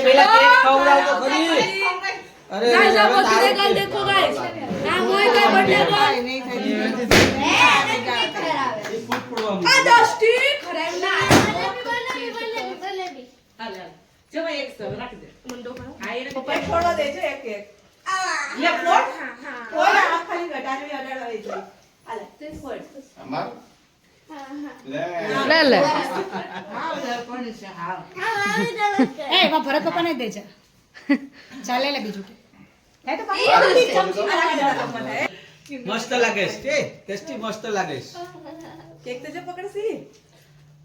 પેલા કેક ખવડાવ તો ખરી અરે गाइस आप बर्थडे गर्ल देखो गाइस ना मोय का बर्थडे गर्ल नहीं થઈ આ દસ્તી ખરાબ ના હાલે જો ભાઈ એક સર રાખી દે મુંડો કરો આ એને પપ્પા છોડો દેજો એક એક લે ફોડ કોઈ આ ખાલી ગટારી અડાડો છે હાલે તે ફોડ અમાર લે લે હા લે કોણ છે હા એ વા ભરત પપ્પા ને દેજા ચાલે લે બીજું કે એ તો મસ્ત લાગે છે ટેસ્ટી મસ્ત લાગે છે કેક તો જે પકડસી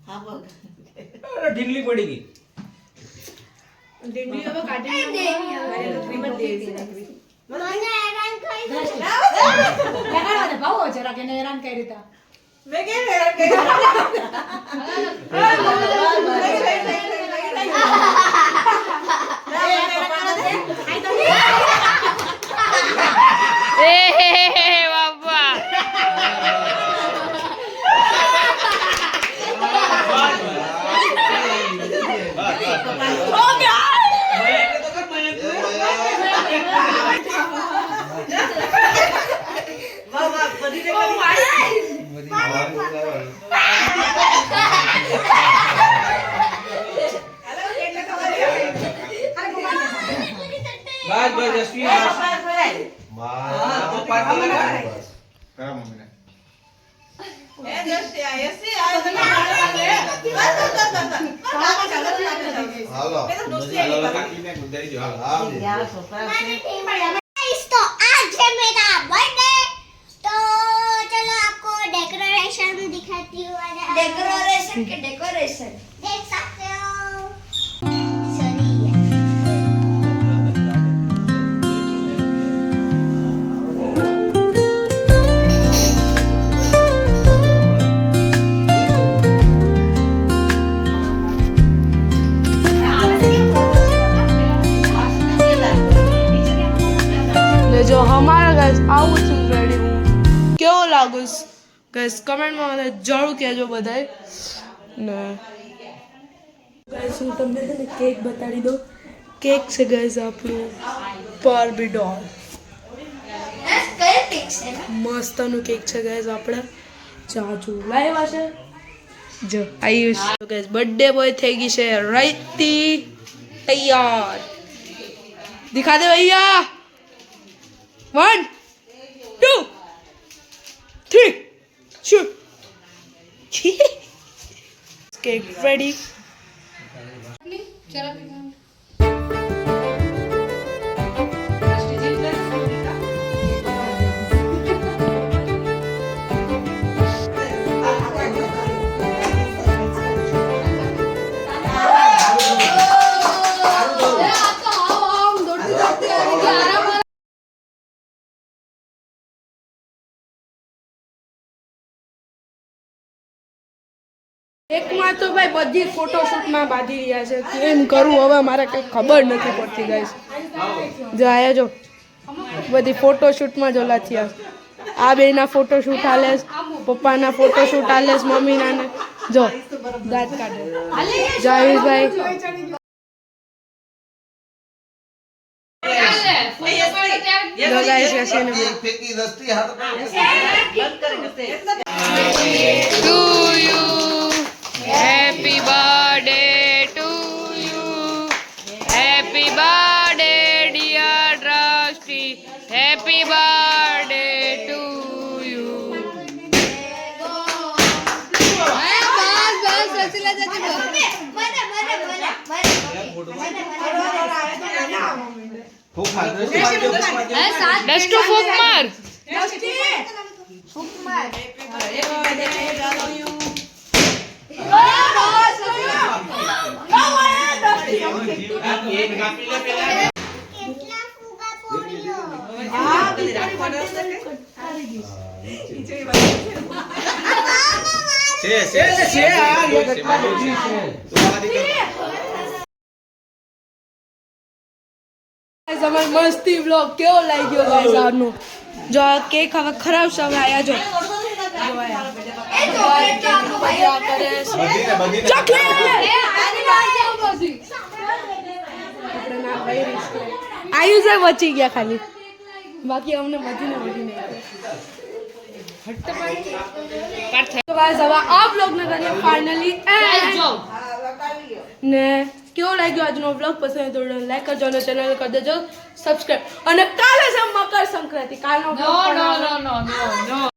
હા બગ અરે ઢીંગલી પડી ગઈ ડીંડી હવે કાઢી મારે રોટલી માં દેવી મને હેરાન કરી દે લગાડવા ભાવો જરા કે હેરાન કરી દેતા મે કે હેરાન કરી બસ બસ જસ્વી બસ માર તો પાટી લગા કરા મમ્મી ને એ જસ્ટી આ એસી આ હાલો એ તો દોસ્તી હાલો કાકી ને ગુદારી જો હાલો यार सोफा से तो आज है मेरा बर्थडे तो चलो आपको डेकोरेशन दिखाती हूँ डेकोरेशन के डेकोरेशन देख सकते हो जो हमारा गाइस આવું છું રેડી હું કેવો લાગુ ગાइस કમેન્ટ માં મને જરૂર કહેજો બધાય ને ગાइस હું તમને ને કેક બતાડી દઉં કેક છે ગાइस આપણું બાર્બી ડોલ कई पिक्स है મસ્તનું કેક છે ગાइस આપણે ચાચુ લાવ્યા છે જો આયુષ તો ગાइस બર્થડે બોય થઈ ગઈ છે રાઈતી તૈયાર દિખા દે ભૈયા 1 2 3 shoot cake ready એકમાં તો ભાઈ બધી ફોટોશૂટમાં બાંધી રહ્યા છે કેમ કરું હવે મારે કંઈ ખબર નથી પડતી ગાઈસ જો આયા જો બધી ફોટોશૂટમાં જ ઓલા થયા આ બેના ફોટોશૂટ હાલે પપ્પાના ફોટોશૂટ હાલે મમ્મીના ને જો દાંત કાઢે જાવીશભાઈ જો ગાઈસ હસીને ફેકી દસ્તી હાથ to you Happy birthday to you. Happy birthday, dear Drashti. Happy birthday to you. Dustu fuk mar. Fuk mar. મસ્તી બ્લોગ કેવો લાગ્યો ગાઈસ આનો જો કેક હવે ખરાબ છે હવે આયા જો મજા કરે છે. ચોકલેટ આપણે ના ભાઈ રીસ કરે. આયુષે બચી ગયા ખાલી, બાકી અમને બધીને તો ગાઈસ હવે આ બ્લોગને કરીએ ફાઇનલી ને કેવો લાગ્યો આજનો બ્લોગ? પસંદ તો લાઈક કરજો અને ચેનલ કરી દેજો સબસ્ક્રાઇબ. અને કાલે છે મકર સંક્રાંતિ, કાલનો બ્લોગ